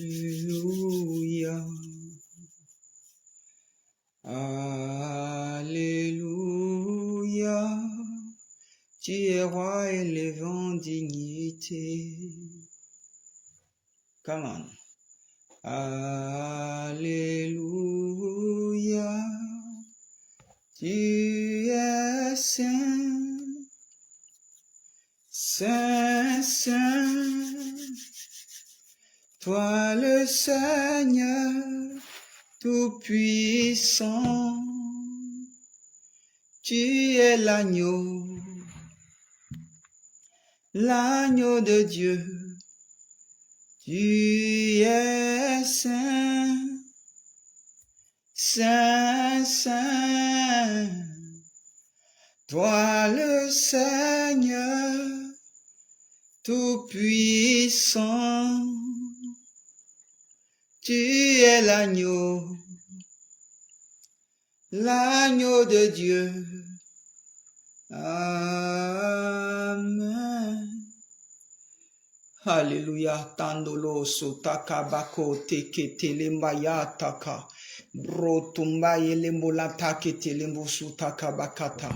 Alléluia. Alléluia. Tu es roi élevant en dignité. Come on. Alléluia. Tu es saint, saint, saint. Toi le Seigneur tout-puissant. Tu es l'agneau, l'agneau de Dieu. Tu es saint, saint, saint. Toi le Seigneur tout-puissant. Tu es l'agneau, l'agneau de Dieu. Amen. Alléluia. Tandolo sotaka bako teke telembaya taka. Brotumba yelembolata ke telembo sutaka bakata.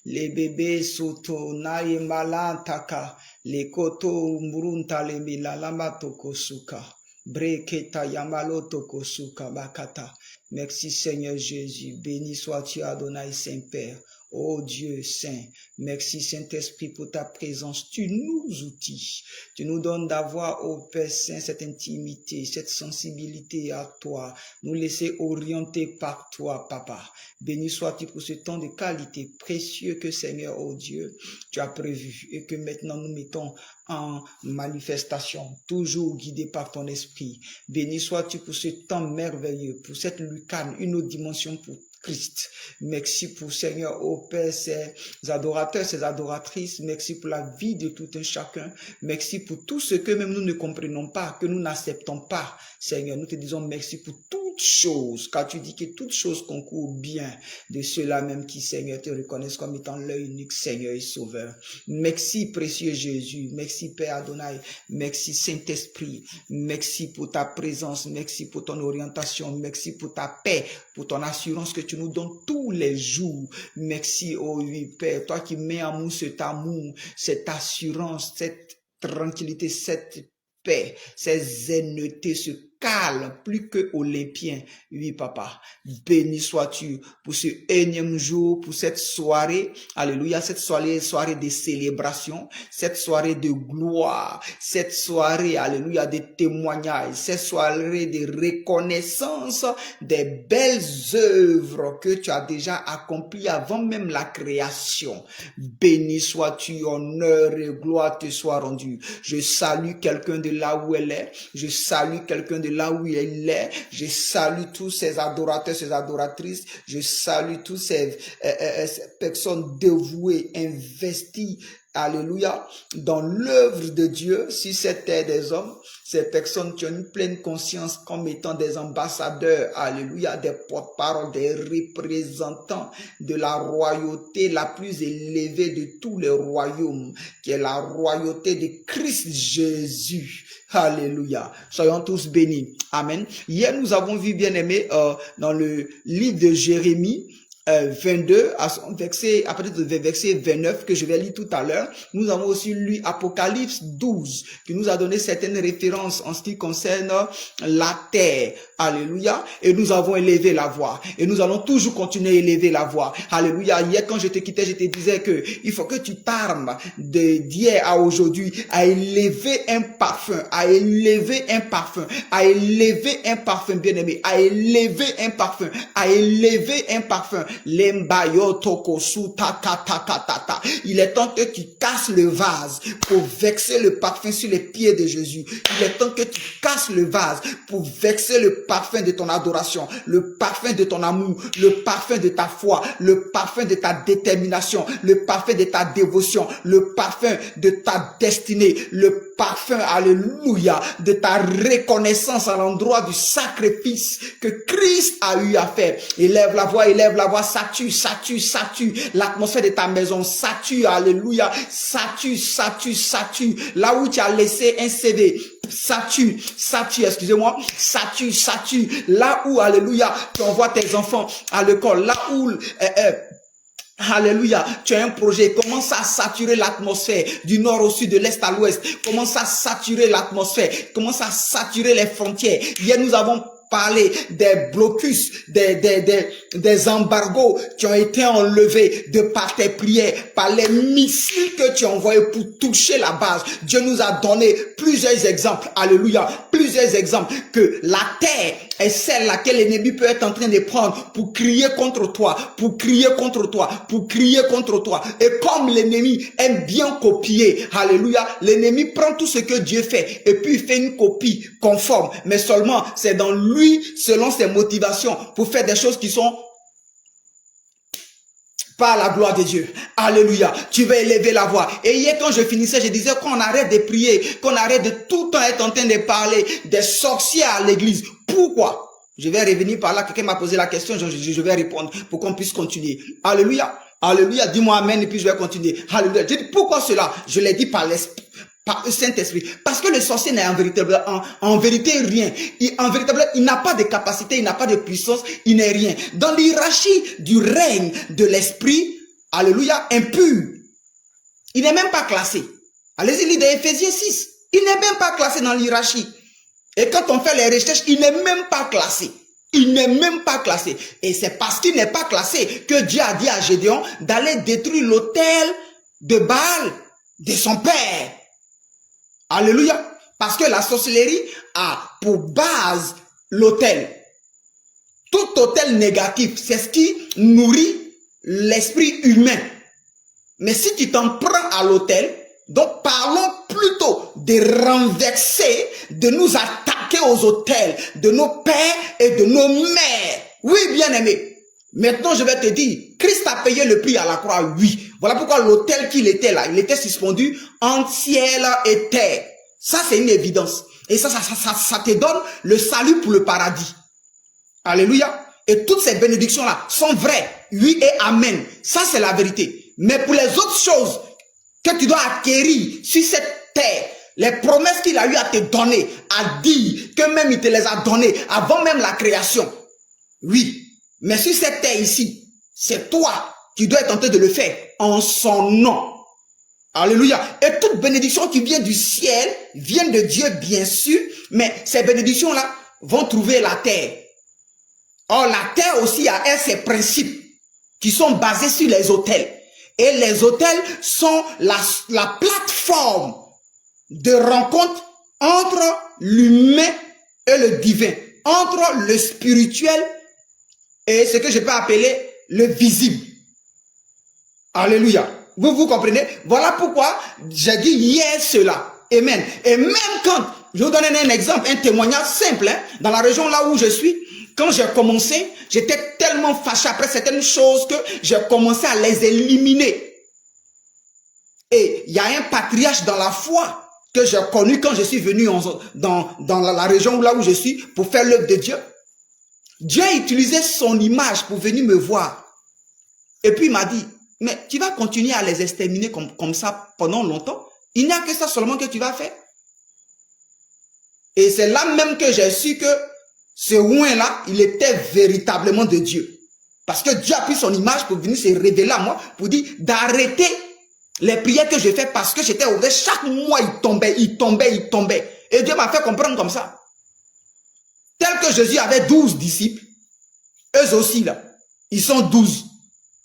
Les bébés soto naye malantaka. Les koto mburunta lemila lamatoko suka. Breketa yamaloto kosuka bakata. Merci Seigneur Jésus. Béni sois-tu Adonai Saint-Père. Oh Dieu Saint, merci Saint-Esprit pour ta présence. Tu nous outils. Tu nous donnes d'avoir, ô Père Saint, cette intimité, cette sensibilité à toi. Nous laisser orienter par toi, Papa. Béni sois-tu pour ce temps de qualité précieux que Seigneur, ô Dieu, tu as prévu et que maintenant nous mettons en manifestation, toujours guidé par ton esprit. Béni sois-tu pour ce temps merveilleux, pour cette lucane, une autre dimension pour Christ. Merci pour Seigneur, ô Père, ces adorateurs, ces adoratrices. Merci pour la vie de tout un chacun. Merci pour tout ce que même nous ne comprenons pas, que nous n'acceptons pas. Seigneur, nous te disons merci pour toutes choses, car tu dis que toutes choses concourent bien de ceux-là même qui, Seigneur, te reconnaissent comme étant l'œil unique, Seigneur et Sauveur. Merci, précieux Jésus. Merci, Père Adonai. Merci, Saint-Esprit. Merci pour ta présence. Merci pour ton orientation. Merci pour ta paix, pour ton assurance que tu nous donnes tous les jours. Merci, oh oui, Père, toi qui mets en nous cet amour, cette assurance, cette tranquillité, cette paix, cette zénité, ce calme, plus que olympien. Oui, Papa, béni sois-tu pour ce énième jour, pour cette soirée. Alléluia, cette soirée de célébration, cette soirée de gloire, cette soirée, alléluia, de témoignages, cette soirée de reconnaissance des belles œuvres que tu as déjà accomplies avant même la création. Béni sois-tu, honneur et gloire te soient rendus. Je salue quelqu'un de là où elle est, je salue quelqu'un de là où il est, je salue tous ces adorateurs, ces adoratrices, je salue tous ces personnes dévouées, investies, alléluia, dans l'œuvre de Dieu, si c'était des hommes, ces personnes qui ont une pleine conscience comme étant des ambassadeurs, alléluia, des porte-parole, des représentants de la royauté la plus élevée de tous les royaumes, qui est la royauté de Christ Jésus. Alléluia. Soyons tous bénis. Amen. Hier, nous avons vu, bien aimé, dans le livre de Jérémie, 22, à partir de verset 29 que je vais lire tout à l'heure. Nous avons aussi lu Apocalypse 12 qui nous a donné certaines références en ce qui concerne la terre. Alléluia. Et nous avons élevé la voix. Et nous allons toujours continuer à élever la voix. Alléluia. Hier, quand je te quittais, je te disais que il faut que tu t'armes d'hier à aujourd'hui à élever un parfum, à élever un parfum, à élever un parfum, bien aimé, à élever un parfum, à élever un parfum. Il est temps que tu casses le vase pour vexer le parfum sur les pieds de Jésus. Il est temps que tu casses le vase pour vexer le parfum de ton adoration, le parfum de ton amour, le parfum de ta foi, le parfum de ta détermination, le parfum de ta dévotion, le parfum de ta destinée, le parfum, alléluia, de ta reconnaissance à l'endroit du sacrifice que Christ a eu à faire. Élève la voix, sature, sature, sature. L'atmosphère de ta maison, sature, alléluia, sature, sature, sature. Là où tu as laissé un CV, excusez-moi, sature, là où, alléluia, tu envoies tes enfants à l'école, là où, alléluia, tu as un projet, commence à saturer l'atmosphère du nord au sud, de l'est à l'ouest, commence à saturer l'atmosphère, commence à saturer les frontières. Hier, nous avons parlé des blocus, des embargos qui ont été enlevés de par tes prières, par les missiles que tu as envoyés pour toucher la base. Dieu nous a donné plusieurs exemples, alléluia, plusieurs exemples que la terre est celle laquelle l'ennemi peut être en train de prendre pour crier contre toi, pour crier contre toi, pour crier contre toi. Et comme l'ennemi aime bien copier, alléluia, l'ennemi prend tout ce que Dieu fait et puis il fait une copie conforme, mais seulement c'est dans lui, selon ses motivations, pour faire des choses qui sont par la gloire de Dieu. Alléluia. Tu vas élever la voix. Et hier, quand je finissais, je disais qu'on arrête de prier, qu'on arrête de tout le temps être en train de parler des sorciers à l'église. Pourquoi? Je vais revenir par là. Quelqu'un m'a posé la question, je vais répondre pour qu'on puisse continuer. Alléluia. Alléluia. Dis-moi amen et puis je vais continuer. Alléluia. Je dis pourquoi cela? Je l'ai dit par l'esprit. Par le Saint-Esprit. Parce que le sorcier n'est en vérité rien. Il n'a pas de capacité, il n'a pas de puissance, il n'est rien. Dans l'hiérarchie du règne de l'esprit, alléluia, impur, il n'est même pas classé. Allez-y, lisez Éphésiens 6. Il n'est même pas classé dans l'hiérarchie. Et quand on fait les recherches, il n'est même pas classé. Il n'est même pas classé. Et c'est parce qu'il n'est pas classé que Dieu a dit à Gédéon d'aller détruire l'autel de Baal de son père. Alléluia. Parce que la sorcellerie a pour base l'autel. Tout autel négatif, c'est ce qui nourrit l'esprit humain. Mais si tu t'en prends à l'autel, donc parlons plutôt de renverser, de nous attaquer aux autels de nos pères et de nos mères. Oui, bien-aimé. Maintenant, je vais te dire, Christ a payé le prix à la croix, oui. Voilà pourquoi l'autel qu'il était là, il était suspendu entre ciel et terre. Ça, c'est une évidence. Et ça te donne le salut pour le paradis. Alléluia. Et toutes ces bénédictions-là sont vraies. Oui et amen. Ça, c'est la vérité. Mais pour les autres choses que tu dois acquérir sur cette terre, les promesses qu'il a eu à te donner, à dire que même il te les a données avant même la création. Oui. Mais sur cette terre ici, c'est toi qui dois être en train de le faire en son nom. Alléluia. Et toute bénédiction qui vient du ciel, vient de Dieu bien sûr, mais ces bénédictions-là vont trouver la terre. Or, la terre aussi a ses principes qui sont basés sur les autels. Et les autels sont la plateforme de rencontre entre l'humain et le divin, entre le spirituel et ce que je peux appeler le visible. Alléluia. Vous comprenez? Voilà pourquoi j'ai dit hier cela. Amen. Et même quand, je vais vous donner un exemple, un témoignage simple, hein, dans la région là où je suis, quand j'ai commencé, j'étais tellement fâché après certaines choses que j'ai commencé à les éliminer. Et il y a un patriarche dans la foi que j'ai connu quand je suis venu dans la région là où je suis pour faire l'œuvre de Dieu. Dieu a utilisé son image pour venir me voir. Et puis il m'a dit, mais tu vas continuer à les exterminer comme ça pendant longtemps? Il n'y a que ça seulement que tu vas faire. Et c'est là même que j'ai su que ce oint-là, il était véritablement de Dieu. Parce que Dieu a pris son image pour venir se révéler à moi, pour dire d'arrêter les prières que je fais parce que j'étais ouvert. Chaque mois, il tombait. Et Dieu m'a fait comprendre comme ça. Tel que Jésus avait 12 disciples, eux aussi là, ils sont 12.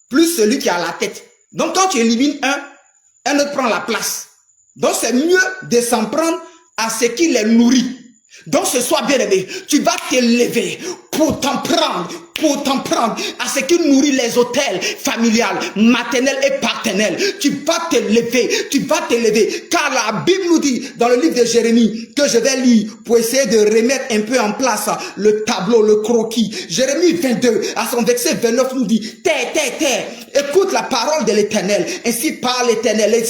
Plus celui qui a la tête. Donc quand tu élimines un autre prend la place. Donc c'est mieux de s'en prendre à ce qui les nourrit. Donc ce soir, bien aimé, tu vas t'élever pour t'en prendre à ce qui nourrit les autels familiales, maternels et paternels. Tu vas t'élever, car la Bible nous dit dans le livre de Jérémie, que je vais lire pour essayer de remettre un peu en place le tableau, le croquis. Jérémie 22, à son verset 29 nous dit, terre, écoute la parole de l'Éternel, ainsi parle l'Éternel,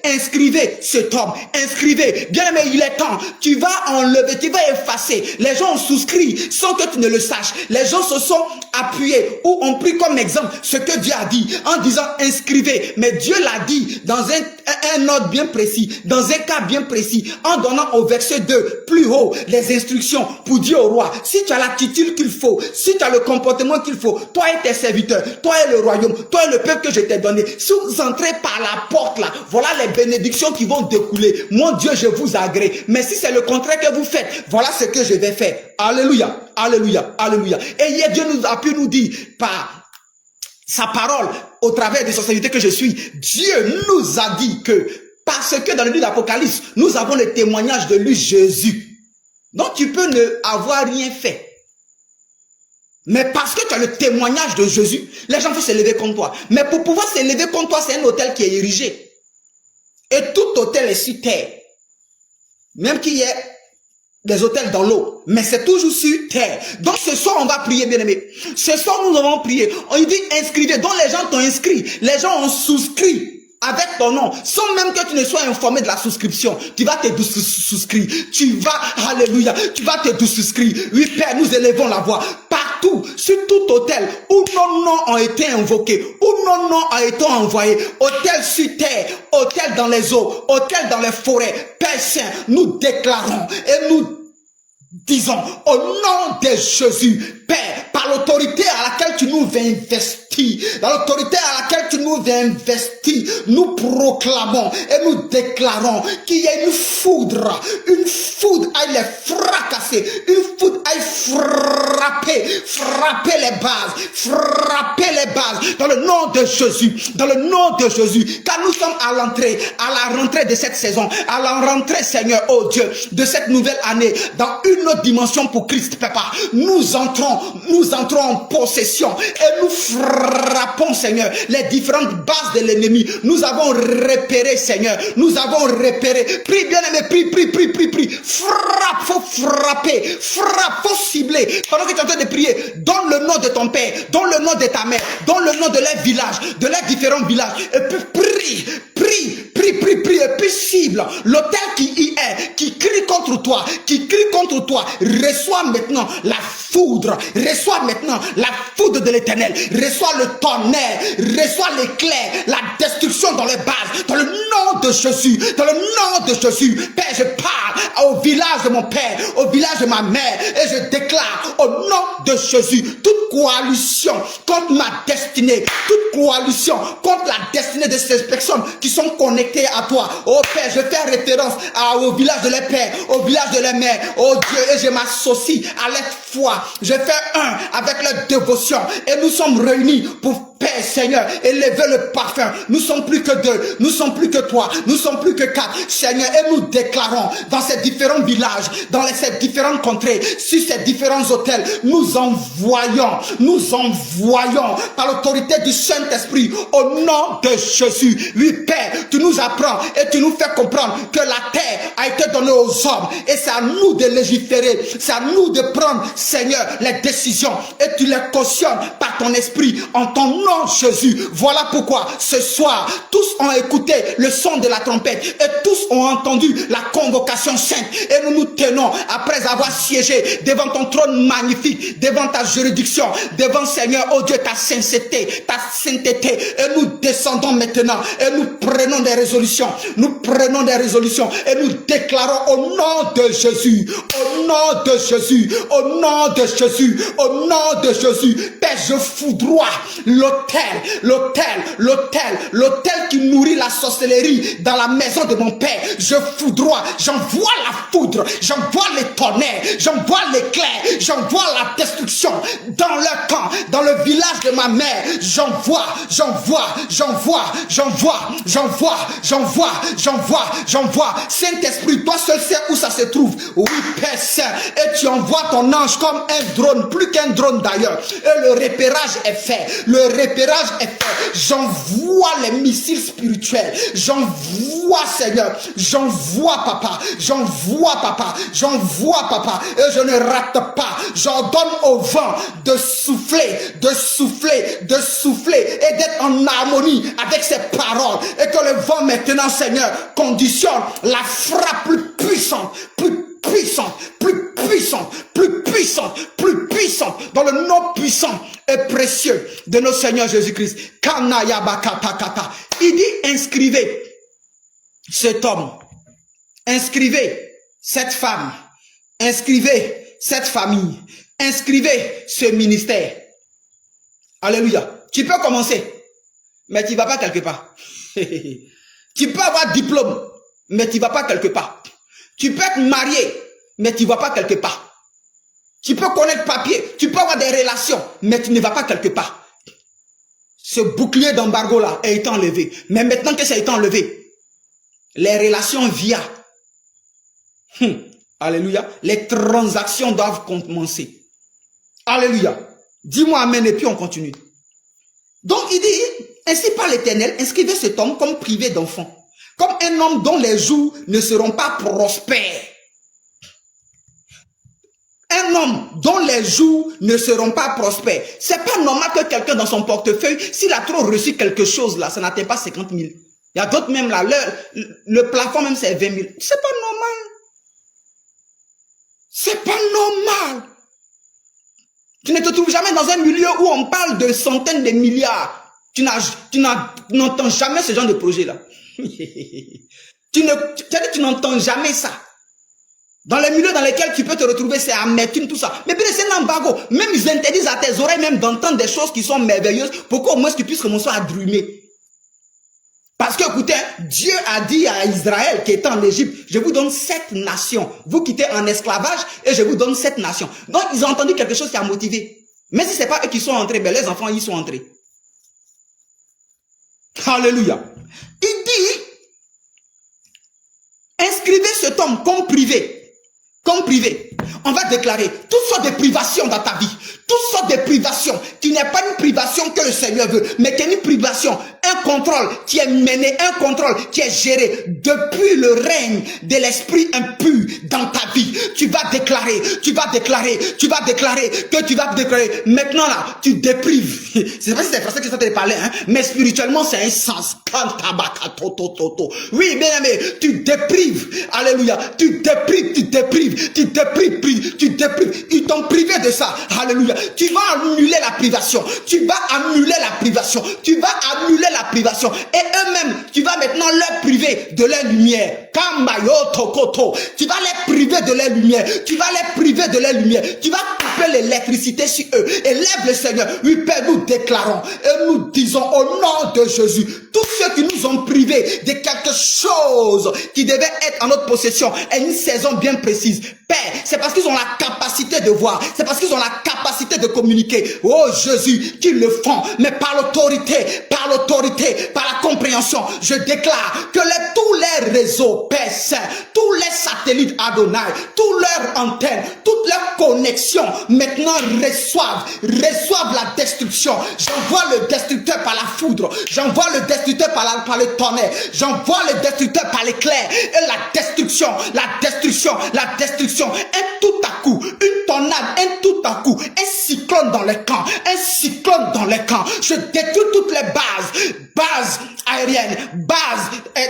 inscrivez cet homme, inscrivez. Bien aimé, il est temps, tu vas enlever, tu vas effacer. Les gens ont souscrit sans que tu ne le saches. Les gens se sont appuyer, où on prit comme exemple ce que Dieu a dit, en disant inscrivez. Mais Dieu l'a dit dans un ordre bien précis, dans un cas bien précis, en donnant au verset 2, plus haut, les instructions pour dire au roi, si tu as l'attitude qu'il faut, si tu as le comportement qu'il faut, toi et tes serviteurs, toi et le royaume, toi et le peuple que je t'ai donné, si vous entrez par la porte là, voilà les bénédictions qui vont découler. Mon Dieu, je vous agrée. Mais si c'est le contraire que vous faites, voilà ce que je vais faire. Alléluia, alléluia, alléluia. Et hier, Dieu nous a pu nous dire par sa parole, au travers de son serviteur que je suis, Dieu nous a dit que, parce que dans le livre d'Apocalypse, nous avons le témoignage de lui, Jésus. Donc tu peux ne avoir rien fait. Mais parce que tu as le témoignage de Jésus, les gens vont s'élever contre toi. Mais pour pouvoir s'élever contre toi, c'est un hôtel qui est érigé. Et tout hôtel est sur terre. Même qu'il y ait des hôtels dans l'eau, mais c'est toujours sur terre. Donc ce soir, on va prier, bien-aimés. Ce soir, nous allons prier. On dit inscrivez. Donc les gens t'ont inscrit. Les gens ont souscrit avec ton nom, sans même que tu ne sois informé de la souscription. Tu vas te souscrire. Tu vas, alléluia, tu vas te souscrire. Oui, Père, nous élevons la voix. Partout, sur tout hôtel, où nos noms ont été invoqués, où nos noms ont été envoyés, hôtel sur terre, hôtel dans les eaux, hôtel dans les forêts, Père Saint, nous déclarons et nous disons au nom de Jésus, Père, par l'autorité à laquelle tu nous investis, dans l'autorité à laquelle tu nous investis, nous proclamons et nous déclarons qu'il y a une foudre aille les fracasser, une foudre aille frapper les bases, dans le nom de Jésus, dans le nom de Jésus, car nous sommes à la rentrée de cette saison, à la rentrée, Seigneur, oh Dieu, de cette nouvelle année, dans une autre dimension pour Christ, Papa. Nous entrons en possession et nous frappons, Seigneur, les différentes bases de l'ennemi. Nous avons repéré, Seigneur, nous avons repéré. Prie, bien-aimé, prie. Frappe, faut frapper, faut cibler. Pendant que tu es en train de prier, donne le nom de ton père, donne le nom de ta mère, donne le nom de leurs villages, de leurs différents villages. Et puis prie, et puis cible l'autel qui y est, qui crie contre toi, reçois maintenant la foudre, de l'Éternel, reçois le tonnerre, reçois l'éclair, la destruction dans les bases, dans le nom de Jésus, Père, je parle au village de mon père, au village de ma mère, et je déclare au nom de Jésus, toute coalition contre ma destinée, toute coalition contre la destinée de ces personnes qui sont connectées à toi. Oh Père, je fais référence au village de leurs pères, au village de leurs mères. Oh Dieu, et je m'associe à leur foi. Je fais un avec leur dévotion. Et nous sommes réunis pour Père Seigneur, élever le parfum. Nous sommes plus que 2, nous sommes plus que 3, nous sommes plus que 4, Seigneur, et nous déclarons dans ces différents villages, dans ces différentes contrées, sur ces différents hôtels, nous envoyons par l'autorité du Saint-Esprit, au nom de Jésus. Oui, Père, tu nous apprends et tu nous fais comprendre que la terre a été donnée aux hommes, et c'est à nous de légiférer, c'est à nous de prendre, Seigneur, les décisions, et tu les cautionnes par ton esprit, en ton nom, Jésus. Voilà pourquoi ce soir, tous ont écouté le son de la trompette et tous ont entendu la convocation sainte, et nous nous tenons après avoir siégé devant ton trône magnifique, devant ta juridiction, devant, Seigneur, oh Dieu, ta sainteté, et nous descendons maintenant et nous prenons des résolutions, et nous déclarons au nom de Jésus, Père, je foudroie l'autel qui nourrit la sorcellerie dans la maison de mon père. Je foudroie, j'envoie la foudre, j'envoie les tonnerres, j'envoie l'éclair, j'envoie la destruction dans leur camp, dans le village de ma mère. J'envoie. Saint-Esprit, toi seul sais où ça se trouve. Oui, Père Saint, et tu envoies ton ange comme un drone, plus qu'un drone d'ailleurs. Et le repérage est fait. J'envoie les missiles spirituels. J'envoie, Seigneur. J'envoie, Papa. Et je ne rate pas. J'ordonne au vent de souffler et d'être en harmonie avec ses paroles. Et que le vent maintenant, Seigneur, conditionne la frappe plus puissante, dans le nom puissant et précieux de notre Seigneur Jésus-Christ. Il dit, inscrivez cet homme, inscrivez cette femme, inscrivez cette famille, inscrivez ce ministère. Alléluia. Tu peux commencer, mais tu ne vas pas quelque part. Tu peux avoir diplôme, mais tu ne vas pas quelque part. Tu peux être marié, mais tu ne vas pas quelque part. Tu peux connaître papier, tu peux avoir des relations, mais tu ne vas pas quelque part. Ce bouclier d'embargo là est enlevé. Mais maintenant que ça est enlevé, les relations via, alléluia, les transactions doivent commencer. Alléluia. Dis-moi amen et puis on continue. Donc il dit, ainsi par l'Éternel, inscrivez cet homme comme privé d'enfant, comme un homme dont les jours ne seront pas prospères. Un homme dont les jours ne seront pas prospères. C'est pas normal que quelqu'un dans son portefeuille, s'il a trop reçu quelque chose là, ça n'atteint pas 50 000. Il y a d'autres même là, le plafond même c'est 20 000. C'est pas normal. C'est pas normal. Tu ne te trouves jamais dans un milieu où on parle de centaines de milliards. Tu n'entends jamais ce genre de projet là. Tu n'entends jamais ça. Dans les milieux dans lesquels tu peux te retrouver, c'est amertume, tout ça. Mais bien, c'est un embargo. Même ils interdisent à tes oreilles même d'entendre des choses qui sont merveilleuses pour qu'au moins tu puisses commencer à drumer. Parce que, écoutez, Dieu a dit à Israël qui était en Égypte, je vous donne 7 nations. Vous quittez en esclavage et je vous donne 7 nations. Donc, ils ont entendu quelque chose qui a motivé. Mais si ce n'est pas eux qui sont entrés, ben les enfants, ils sont entrés. Alléluia. Il dit, inscrivez cet homme comme privé. Comme privé, on va déclarer toutes sortes de privations dans ta vie, toutes sortes de privations qui n'est pas une privation que le Seigneur veut, mais qui est une privation, un contrôle qui est mené, un contrôle qui est géré depuis le règne de l'esprit impur dans ta vie. Tu vas déclarer que tu vas déclarer. Maintenant là, tu déprives. C'est pas si c'est français que je te parler, hein, mais spirituellement c'est un sens. Oui, bien aimé, tu déprives. Alléluia. Tu déprives. Ils t'ont privé de ça. Alléluia. Tu vas annuler la privation. Tu vas annuler la privation. Et eux-mêmes, tu vas maintenant leur priver de leur lumière. Tu vas les priver de leur lumière. Tu vas couper l'électricité sur eux. Élève le Seigneur. Oui, Père, nous déclarons et nous disons au nom de Jésus, tous ceux qui nous ont privés de quelque chose qui devait être en notre possession à une saison bien précise. Père, c'est parce qu'ils ont la capacité de voir, c'est parce qu'ils ont la capacité de communiquer. Oh Jésus, qu'ils le font, mais par l'autorité, par la compréhension, je déclare que tous les réseaux, Père Saint, tous les satellites Adonai, toutes leurs antennes, toutes leurs connexions, maintenant reçoivent la destruction. J'envoie le destructeur par la foudre, j'envoie le destructeur par le tonnerre, j'envoie le destructeur par l'éclair, et la destruction, un tout à coup, une tornade, un tout à coup, un cyclone dans les camps, je détruis toutes les bases aériennes, bases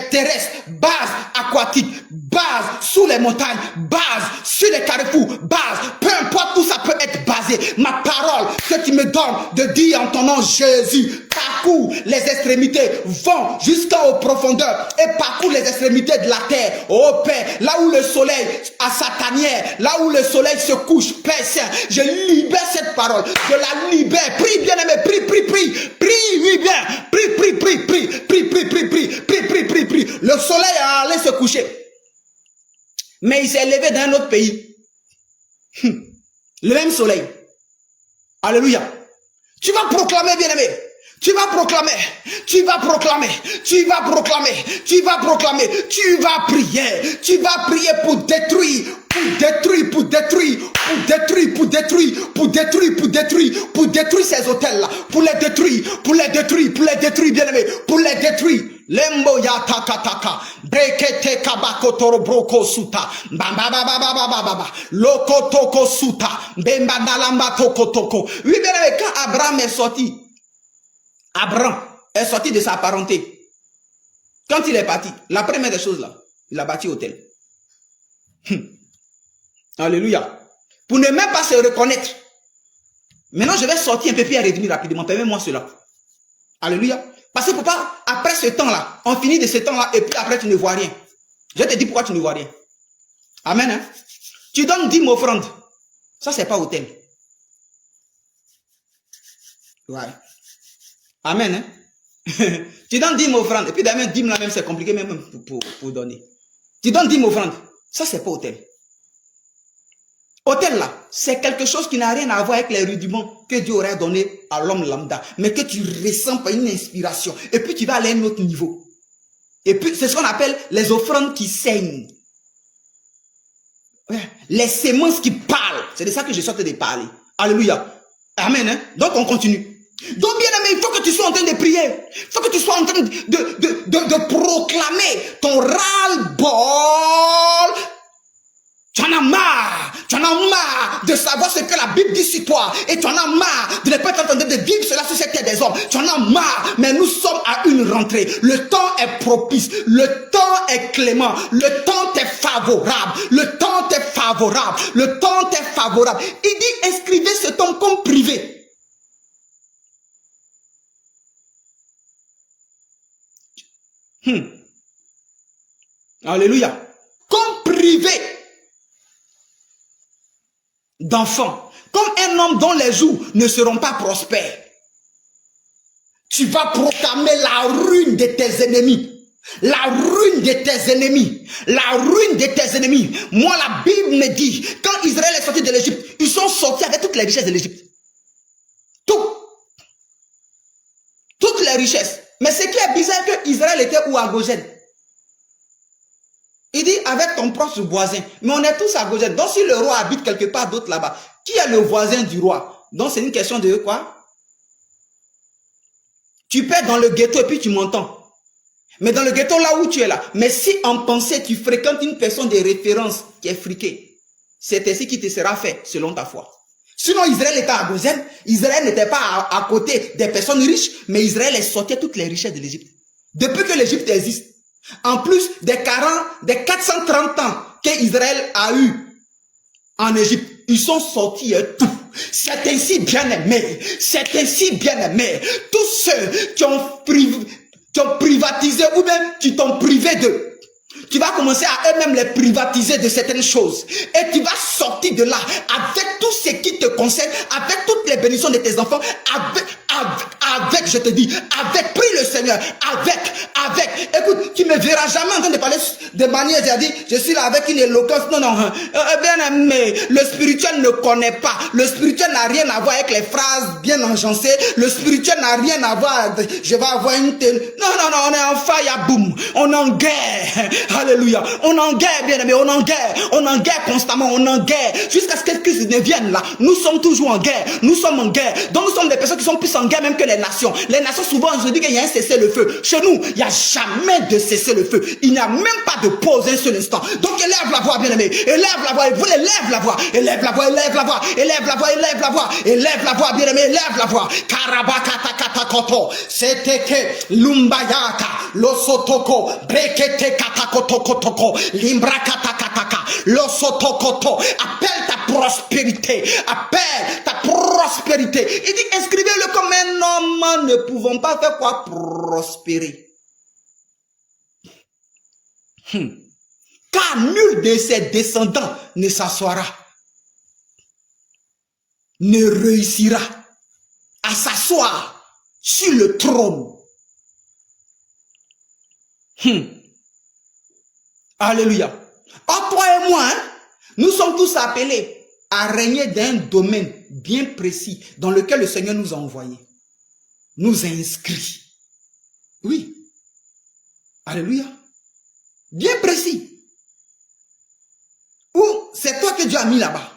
terrestres, bases aquatiques, bases sous les montagnes, bases sur les carrefours, bases, peu importe où ça peut être basé. Ma parole que tu me donnes de dire en ton nom Jésus, parcours les extrémités, vont jusqu'aux profondeurs et parcours les extrémités de la terre. Oh Père, là où le soleil a sa tanière, là où le soleil se couche, Père Saint, je libère cette parole, je la libère. Prie bien aimé, prie, oui bien, prie. Le soleil allait se coucher, mais il s'est levé dans un autre pays. Le même soleil. Alléluia. Tu vas proclamer, bien-aimé. Tu vas proclamer, tu vas prier pour détruire ces hôtels-là, pour les détruire, bien-aimé, pour les détruire. Lembo ya taka brekete kabako toro broko suta bamba baba loko toko suta bemba dalamba toko. Oui, bien-aimé, quand Abraham est sorti de sa parenté. Quand il est parti, la première des choses là, il a bâti hôtel. Alléluia. Pour ne même pas se reconnaître. Maintenant, je vais sortir un peu puis revenir rapidement. Permets-moi cela. Alléluia. Parce que pourquoi, après ce temps-là, on finit de ce temps-là et puis après tu ne vois rien. Je te dis pourquoi tu ne vois rien. Amen. Hein? Tu donnes 10 offrandes. Ça, c'est pas autel. Ouais. Amen. Hein? Tu donnes 10 offrandes. Et puis d'ailleurs, 10 là même, c'est compliqué même pour donner. Tu donnes 10 offrandes. Ça, c'est pas autel. Autel là, c'est quelque chose qui n'a rien à voir avec les rudiments que Dieu aurait donné à l'homme lambda, mais que tu ressens par une inspiration. Et puis tu vas aller à un autre niveau. Et puis c'est ce qu'on appelle les offrandes qui saignent. Les semences qui parlent. C'est de ça que je sortais de parler. Alléluia. Amen. Hein? Donc on continue. Donc bien aimé, il faut que tu sois en train de prier. Il faut que tu sois en train de proclamer ton ras-le-bol. Tu en as marre de savoir ce que la Bible dit sur toi. Et tu en as marre de ne pas être en train de vivre cela sur cette terre des hommes. Tu en as marre, mais nous sommes à une rentrée. Le temps est propice, le temps est clément, le temps est favorable, le temps est favorable, le temps est favorable. Il dit inscrivez ce temps comme privé. Alléluia. Comme privé d'enfants, comme un homme dont les jours ne seront pas prospères. Tu vas proclamer la ruine de tes ennemis. La ruine de tes ennemis. La ruine de tes ennemis. Moi, la Bible me dit, quand Israël est sorti de l'Égypte, ils sont sortis avec toutes les richesses de l'Égypte. Toutes les richesses. Mais ce qui est bizarre, c'est que Israël était où à Goshen? Il dit avec ton proche voisin. Mais on est tous à Goshen. Donc si le roi habite quelque part d'autre là-bas, qui est le voisin du roi? Donc c'est une question de quoi? Tu peux être dans le ghetto et puis tu m'entends. Mais dans le ghetto là où tu es là. Mais si en pensée tu fréquentes une personne de référence qui est friquée, c'est ainsi qui te sera fait selon ta foi. Sinon Israël était à Goshen. Israël n'était pas à côté des personnes riches, mais Israël est sorti toutes les richesses de l'Égypte. Depuis que l'Égypte existe. En plus des 430 ans qu'Israël a eu en Égypte, ils sont sortis tout. C'est ainsi bien aimé. C'est ainsi bien aimé. Tous ceux qui ont privatisé ou même qui t'ont privé d'eux, tu vas commencer à eux-mêmes les privatiser de certaines choses. Et tu vas sortir de là avec tout ce qui te concerne, avec toutes les bénédictions de tes enfants, avec, je te dis, avec, prie le Seigneur, avec. Écoute, tu ne me verras jamais en train de parler de manière, j'ai dit, je suis là avec une éloquence. Non, bien aimé, le spirituel ne connaît pas. Le spirituel n'a rien à voir avec les phrases bien enjancées. Le spirituel n'a rien à voir avec, je vais avoir une telle. Non, on est en fire, boum. On est en guerre. Alléluia. On est en guerre, bien aimé, on est en guerre constamment, on est en guerre. Jusqu'à ce que Christ ne vienne là. Nous sommes toujours en guerre. Nous sommes en guerre. Donc nous sommes des personnes qui sont plus en guerre même que les nations. Les nations, souvent, je dis qu'il y a un cessez-le-feu. Chez nous, il n'y a jamais de cessez-le-feu. Il n'y a même pas de pause un seul instant. Donc élève la voix, bien aimé. Élève la voix, élève la voix. Élève la voix, élève la voix. Élève la voix, élève la voix. Élève la voix, bien aimé, élève la voix. Karabakata katakoto. C'était lumbayaka. Losotoko. Brekete katakotokotoko. Limbrakata. Losotokoto. Appelle ta prospérité. Appelle ta prospérité. Il dit inscrivez-le comme un homme. Ne pouvons pas faire quoi? Prospérer. Car nul de ses descendants ne s'assoira, ne réussira à s'asseoir sur le trône. Alléluia. Or, toi et moi, nous sommes tous appelés à régner d'un domaine bien précis dans lequel le Seigneur nous a envoyés, nous a inscrits. Oui. Alléluia. Bien précis. Ou c'est toi que Dieu a mis là-bas.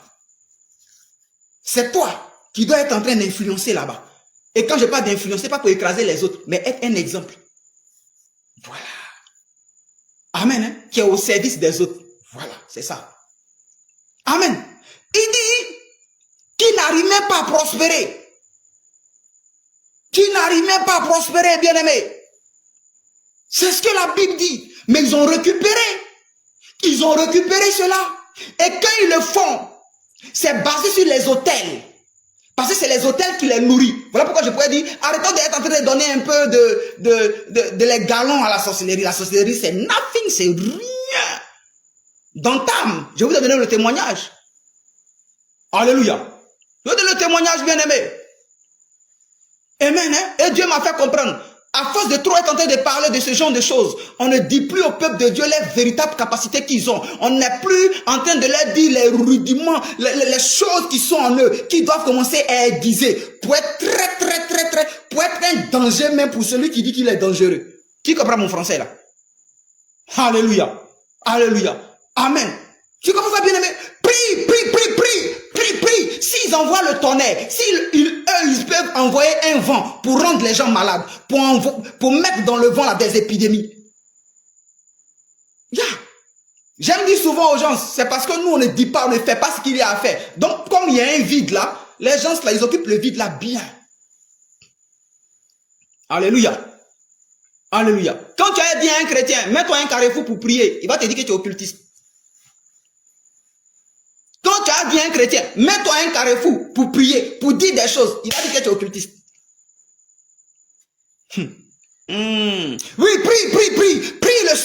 C'est toi qui dois être en train d'influencer là-bas. Et quand je parle d'influencer, pas pour écraser les autres, mais être un exemple. Voilà. Amen. Hein? Qui est au service des autres. Voilà, c'est ça. Amen. Il dit qui n'arrive même pas à prospérer. Qui n'arrive même pas à prospérer, bien-aimé. C'est ce que la Bible dit. Mais ils ont récupéré. Ils ont récupéré cela. Et quand ils le font, c'est basé sur les autels Parce que c'est les hôtels qui les nourrissent. Voilà pourquoi je pourrais dire, arrêtons d'être en train de donner un peu de les galons à la sorcellerie. La sorcellerie, c'est nothing, c'est rien. D'entame, je vous ai donné le témoignage. Alléluia. Je vous ai donné le témoignage, bien-aimé. Amen. Hein? Et Dieu m'a fait comprendre. À force de trop être en train de parler de ce genre de choses, on ne dit plus au peuple de Dieu les véritables capacités qu'ils ont. On n'est plus en train de leur dire les rudiments, les choses qui sont en eux, qui doivent commencer à aiguiser pour être pour être un danger même pour celui qui dit qu'il est dangereux. Qui comprend mon français là? Alléluia. Alléluia. Amen. Tu comprends ça, bien-aimé? Prie. S'ils envoient le tonnerre, ils peuvent envoyer un vent pour rendre les gens malades, pour mettre dans le vent là, des épidémies. Yeah. J'aime dire souvent aux gens, c'est parce que nous on ne dit pas, on ne fait pas ce qu'il y a à faire. Donc comme il y a un vide là, les gens là, ils occupent le vide là bien. Alléluia. Alléluia. Quand tu as dit à un chrétien, mets-toi un carrefour pour prier, il va te dire que tu es occultiste. Quand tu as dit à un chrétien, mets-toi un carrefour pour prier, pour dire des choses, il va dire que tu es occultiste. Oui, prie le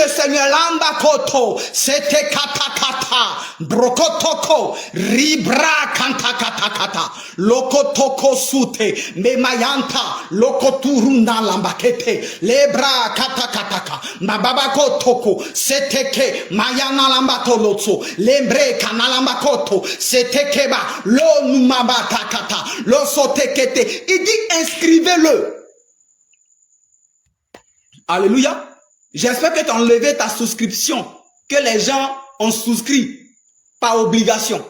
Seigneur, lamba koto, sete kata, brokotoko, ribra kata, lokotoko sute, memayanta, lokoturunda lambakete, lebra kata, mababako toko, seteke, mayana lambato lotso, lembre kanalampakoto, setekeba, lo numabata kata, lo sotekete. Il dit inscrivez-le. Alléluia. J'espère que tu as enlevé ta souscription, que les gens ont souscrit par obligation.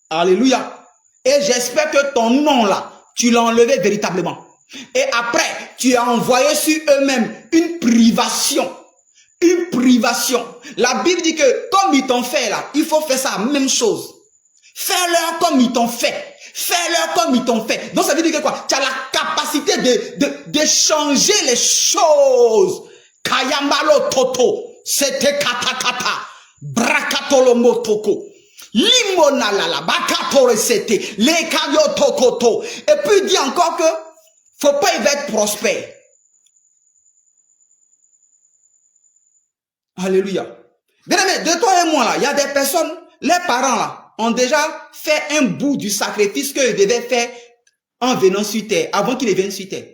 Alléluia. Et j'espère que ton nom là, tu l'as enlevé véritablement. Et après, tu as envoyé sur eux-mêmes une privation. Une privation. La Bible dit que comme ils t'ont fait là, il faut faire ça, même chose. Fais-leur comme ils t'ont fait. Fais-leur comme ils t'ont fait. Donc ça veut dire que quoi? Tu as la capacité de changer les choses. Kayambalo toto. C'était kata. Brakatolomo toko. Limonalala. Bakatore c'était. Les kayo tokoto. Et puis il dit encore que faut pas y être prospère. Alléluia. Bien aimé, de toi et moi là, il y a des personnes, les parents là, ont déjà fait un bout du sacrifice qu'ils devaient faire en venant sur terre, avant qu'ils viennent sur terre.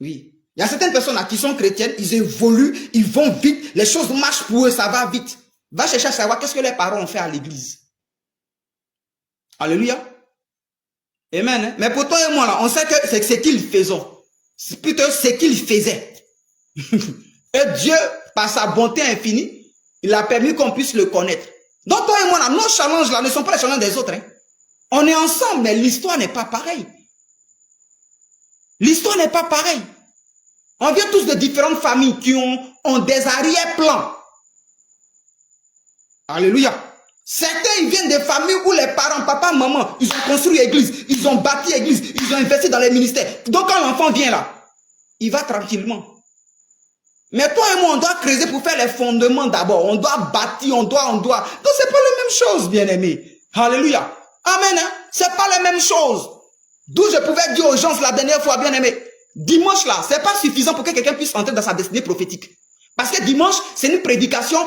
Oui. Il y a certaines personnes là qui sont chrétiennes, ils évoluent, ils vont vite, les choses marchent pour eux, ça va vite. Va chercher à savoir qu'est-ce que les parents ont fait à l'église. Alléluia. Amen. Hein? Mais pour toi et moi là, on sait que c'est ce qu'ils faisaient. C'est plutôt ce qu'ils faisaient. Et Dieu, par sa bonté infinie, il a permis qu'on puisse le connaître. Donc toi et moi, là, nos challenges là ne sont pas les challenges des autres. Hein. On est ensemble, mais l'histoire n'est pas pareille. L'histoire n'est pas pareille. On vient tous de différentes familles qui ont des arrière-plans. Alléluia. Certains, ils viennent des familles où les parents, papa, maman, ils ont construit l'église, ils ont bâti l'église, ils ont investi dans les ministères. Donc quand l'enfant vient là, il va tranquillement. Mais toi et moi, on doit creuser pour faire les fondements d'abord. On doit bâtir, on doit. Donc c'est pas la même chose, bien-aimé. Alléluia. Amen. Hein? C'est pas la même chose. D'où je pouvais dire aux gens la dernière fois, bien-aimé, dimanche là, c'est pas suffisant pour que quelqu'un puisse entrer dans sa destinée prophétique. Parce que dimanche, c'est une prédication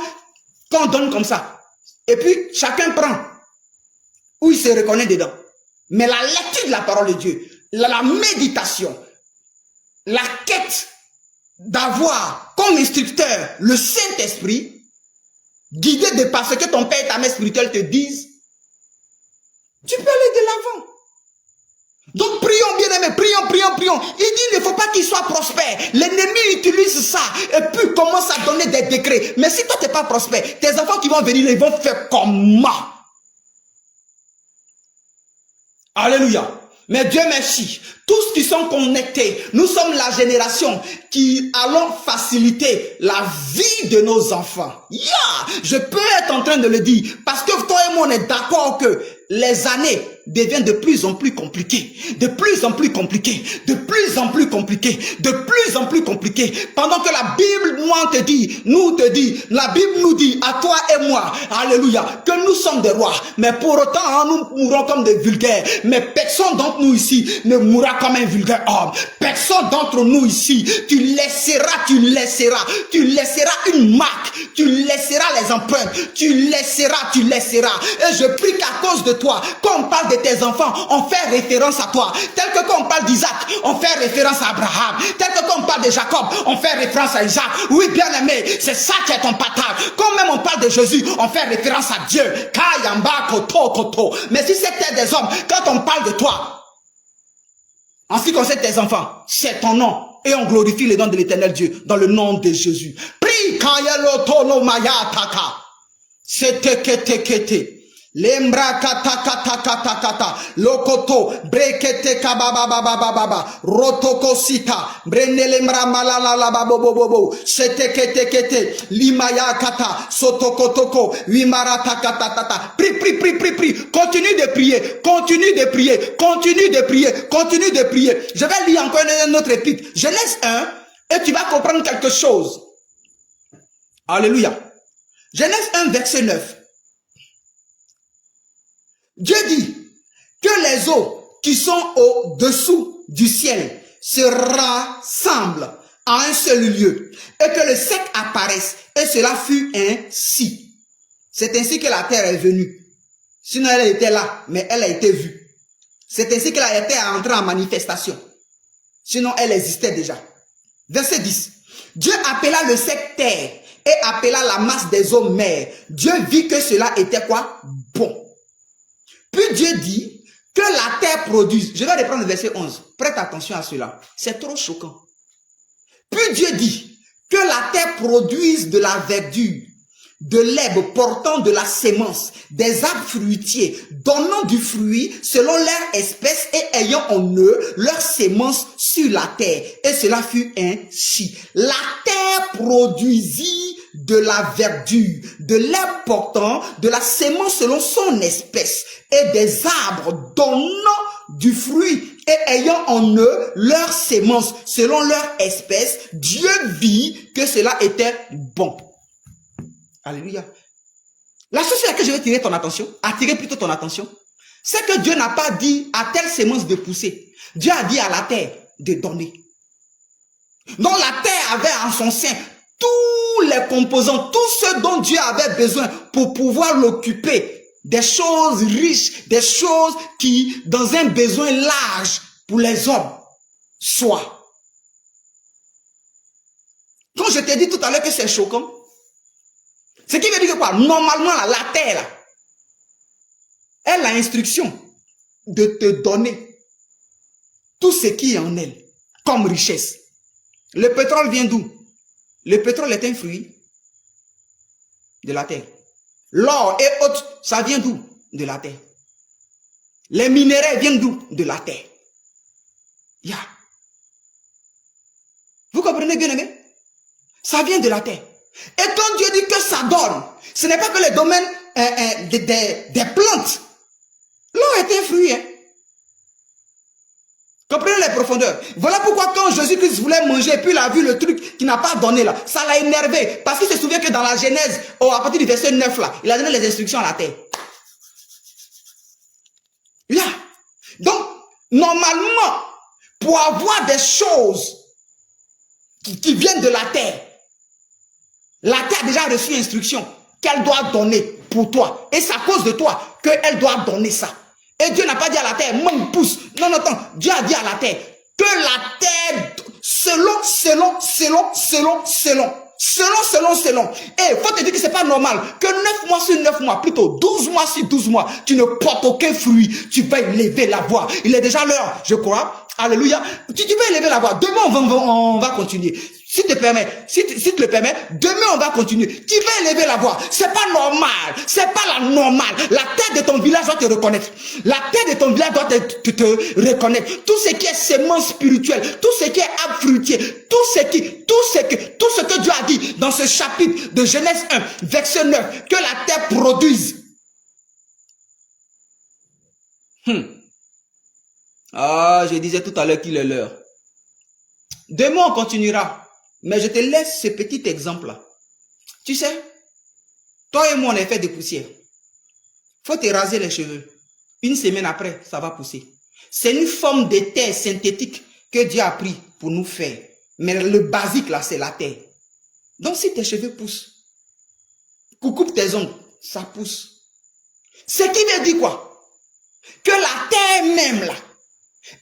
qu'on donne comme ça. Et puis, chacun prend où il se reconnaît dedans. Mais la lecture de la parole de Dieu, la méditation, la quête d'avoir comme instructeur le Saint-Esprit, guidé de par ce que ton père et ta mère spirituelle te disent, tu peux aller de l'avant. Donc prions, bien-aimés, prions. Il dit il ne faut pas qu'il soit prospère. L'ennemi utilise ça et puis commence à donner des décrets. Mais si toi tu n'es pas prospère, tes enfants qui vont venir, ils vont faire comment? Alléluia. Mais Dieu merci, tous qui sont connectés, nous sommes la génération qui allons faciliter la vie de nos enfants. Je peux être en train de le dire parce que toi et moi on est d'accord que les années deviennent de plus en plus compliquées, de plus en plus compliquées, de plus en plus compliquées, de plus en plus compliquées. Pendant que la Bible, la Bible nous dit à toi et moi, alléluia, que nous sommes des rois. Mais pour autant, nous mourrons comme des vulgaires. Mais personne d'entre nous ici ne mourra comme un vulgaire homme. Personne d'entre nous ici, tu laisseras une marque, tu laisseras les empreintes, tu laisseras. Et je prie qu'à cause de toi, quand on parle de tes enfants, on fait référence à toi. Tel que quand on parle d'Isaac, on fait référence à Abraham. Tel que quand on parle de Jacob, on fait référence à Isaac. Oui, bien aimé, c'est ça qui est ton partage. Quand même on parle de Jésus, on fait référence à Dieu. Kayamba koto koto. Mais si c'était des hommes, quand on parle de toi, en ce qui concerne tes enfants, c'est ton nom. Et on glorifie le nom de l'Éternel Dieu dans le nom de Jésus. Prie kayelo tono mayataka. C'était kete. Lembra kata lokoto brekete kababa rotoko sita brene lembra malala babobobo sete kete limaya kata sotokotoko wimarata kata. Prie. Continue de prier. Je vais lire encore un autre épître. Genèse 1 et tu vas comprendre quelque chose. Alléluia. Genèse 1 verset 9. Dieu dit que les eaux qui sont au-dessous du ciel se rassemblent à un seul lieu et que le sec apparaisse. Et cela fut ainsi. C'est ainsi que la terre est venue. Sinon elle était là, mais elle a été vue. C'est ainsi qu'elle a été entrée en manifestation. Sinon elle existait déjà. Verset 10. Dieu appela le sec terre et appela la masse des eaux mer. Dieu vit que cela était quoi? Bon. Puis Dieu dit que la terre produise. Je vais reprendre le verset 11. Prête attention à cela. C'est trop choquant. Puis Dieu dit que la terre produise de la verdure, de l'herbe portant de la sémence, des arbres fruitiers, donnant du fruit selon leur espèce et ayant en eux leur sémence sur la terre. Et cela fut ainsi. La terre produisit de la verdure, de l'herbe portant de la sémence selon son espèce et des arbres donnant du fruit et ayant en eux leur sémence selon leur espèce. Dieu vit que cela était bon. Alléluia. La chose sur laquelle je vais attirer plutôt ton attention, c'est que Dieu n'a pas dit à telle sémence de pousser. Dieu a dit à la terre de donner. Donc la terre avait en son sein tous les composants, tout ce dont Dieu avait besoin pour pouvoir l'occuper. Des choses riches, des choses qui, dans un besoin large pour les hommes, soient. Quand je t'ai dit tout à l'heure que c'est choquant, ce qui veut dire que quoi? Normalement, la terre, là, elle a l'instruction de te donner tout ce qui est en elle, comme richesse. Le pétrole vient d'où? Le pétrole est un fruit de la terre. L'or et autres, ça vient d'où? De la terre. Les minéraux viennent d'où? De la terre. Vous comprenez bien, aimé? Ça vient de la terre. Et quand Dieu dit que ça donne, ce n'est pas que les domaines des plantes. L'or est un fruit. Comprenez les profondeurs. Voilà pourquoi quand Jésus-Christ voulait manger, puis il a vu le truc qui n'a pas donné là, ça l'a énervé. Parce qu'il se souvient que dans la Genèse, à partir du verset 9 là, il a donné les instructions à la terre. Là. Donc, normalement, pour avoir des choses qui viennent de la terre a déjà reçu instruction qu'elle doit donner pour toi. Et c'est à cause de toi qu'elle doit donner ça. Et Dieu n'a pas dit à la terre, manque pousse. Non, Dieu a dit à la terre que la terre, selon. Et il faut te dire que c'est pas normal que 9 mois sur 9 mois, plutôt 12 mois sur 12 mois, tu ne portes aucun fruit. Tu vas élever la voix. Il est déjà l'heure, je crois. Alléluia. Tu vas élever la voix. Demain, on va continuer. Si tu le permets, demain on va continuer. Tu vas élever la voix. C'est pas normal. C'est pas la normale. La tête de ton village doit te reconnaître. La tête de ton village doit te reconnaître. Tout ce qui est sémence spirituelle, tout ce qui est arbre fruitier, tout ce que Dieu a dit dans ce chapitre de Genèse 1, verset 9, que la terre produise. Ah, je disais tout à l'heure qu'il est l'heure. Demain on continuera. Mais je te laisse ce petit exemple-là. Tu sais, toi et moi, on est fait de poussière. Faut te raser les cheveux. Une semaine après, ça va pousser. C'est une forme de terre synthétique que Dieu a pris pour nous faire. Mais le basique, là, c'est la terre. Donc, si tes cheveux poussent, coupe tes ongles, ça pousse. Ce qui veut dire quoi? Que la terre même, là,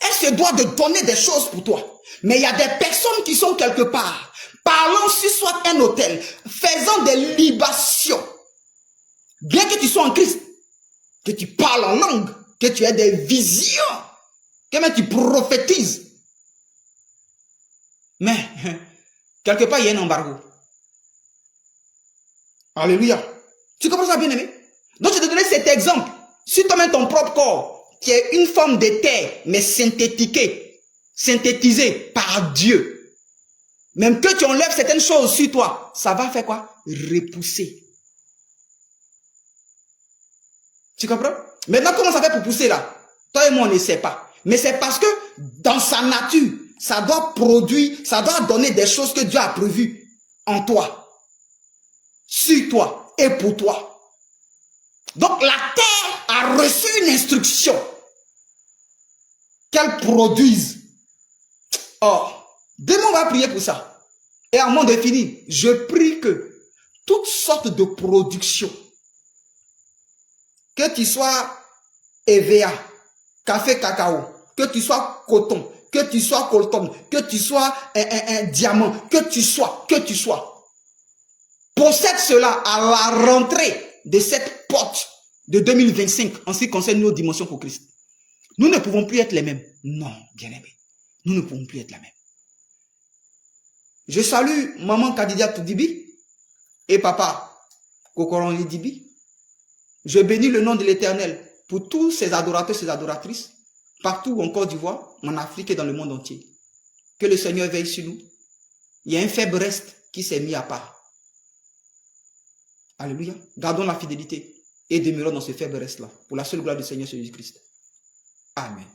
elle se doit de donner des choses pour toi. Mais il y a des personnes qui sont quelque part. Parlons sur soit un hôtel, faisant des libations. Bien que tu sois en Christ, que tu parles en langue, que tu aies des visions, que même tu prophétises. Mais, quelque part, il y a un embargo. Alléluia. Tu comprends ça, bien aimé? Donc, je te donne cet exemple. Si toi-même ton propre corps, qui est une forme de terre, mais synthétisée par Dieu, même que tu enlèves certaines choses sur toi, ça va faire quoi? Repousser. Tu comprends? Maintenant, comment ça fait pour pousser là? Toi et moi, on ne sait pas. Mais c'est parce que dans sa nature, ça doit produire, ça doit donner des choses que Dieu a prévues en toi, sur toi et pour toi. Donc la terre a reçu une instruction qu'elle produise. Oh, demain on va prier pour ça. Et avant de finir, je prie que toutes sortes de productions, que tu sois EVA, café cacao, que tu sois coton, que tu sois colton, que tu sois un diamant, que tu sois, possède cela à la rentrée de cette porte de 2025 en ce qui concerne nos dimensions pour Christ. Nous ne pouvons plus être les mêmes. Non, bien-aimés. Nous ne pouvons plus être les mêmes. Je salue maman Kadidia Toudibi et papa Kokoroni Dibi. Je bénis le nom de l'Éternel pour tous ces adorateurs, ces adoratrices, partout en Côte d'Ivoire, en Afrique et dans le monde entier. Que le Seigneur veille sur nous. Il y a un faible reste qui s'est mis à part. Alléluia. Gardons la fidélité et demeurons dans ce faible reste-là pour la seule gloire du Seigneur Jésus-Christ. Amen.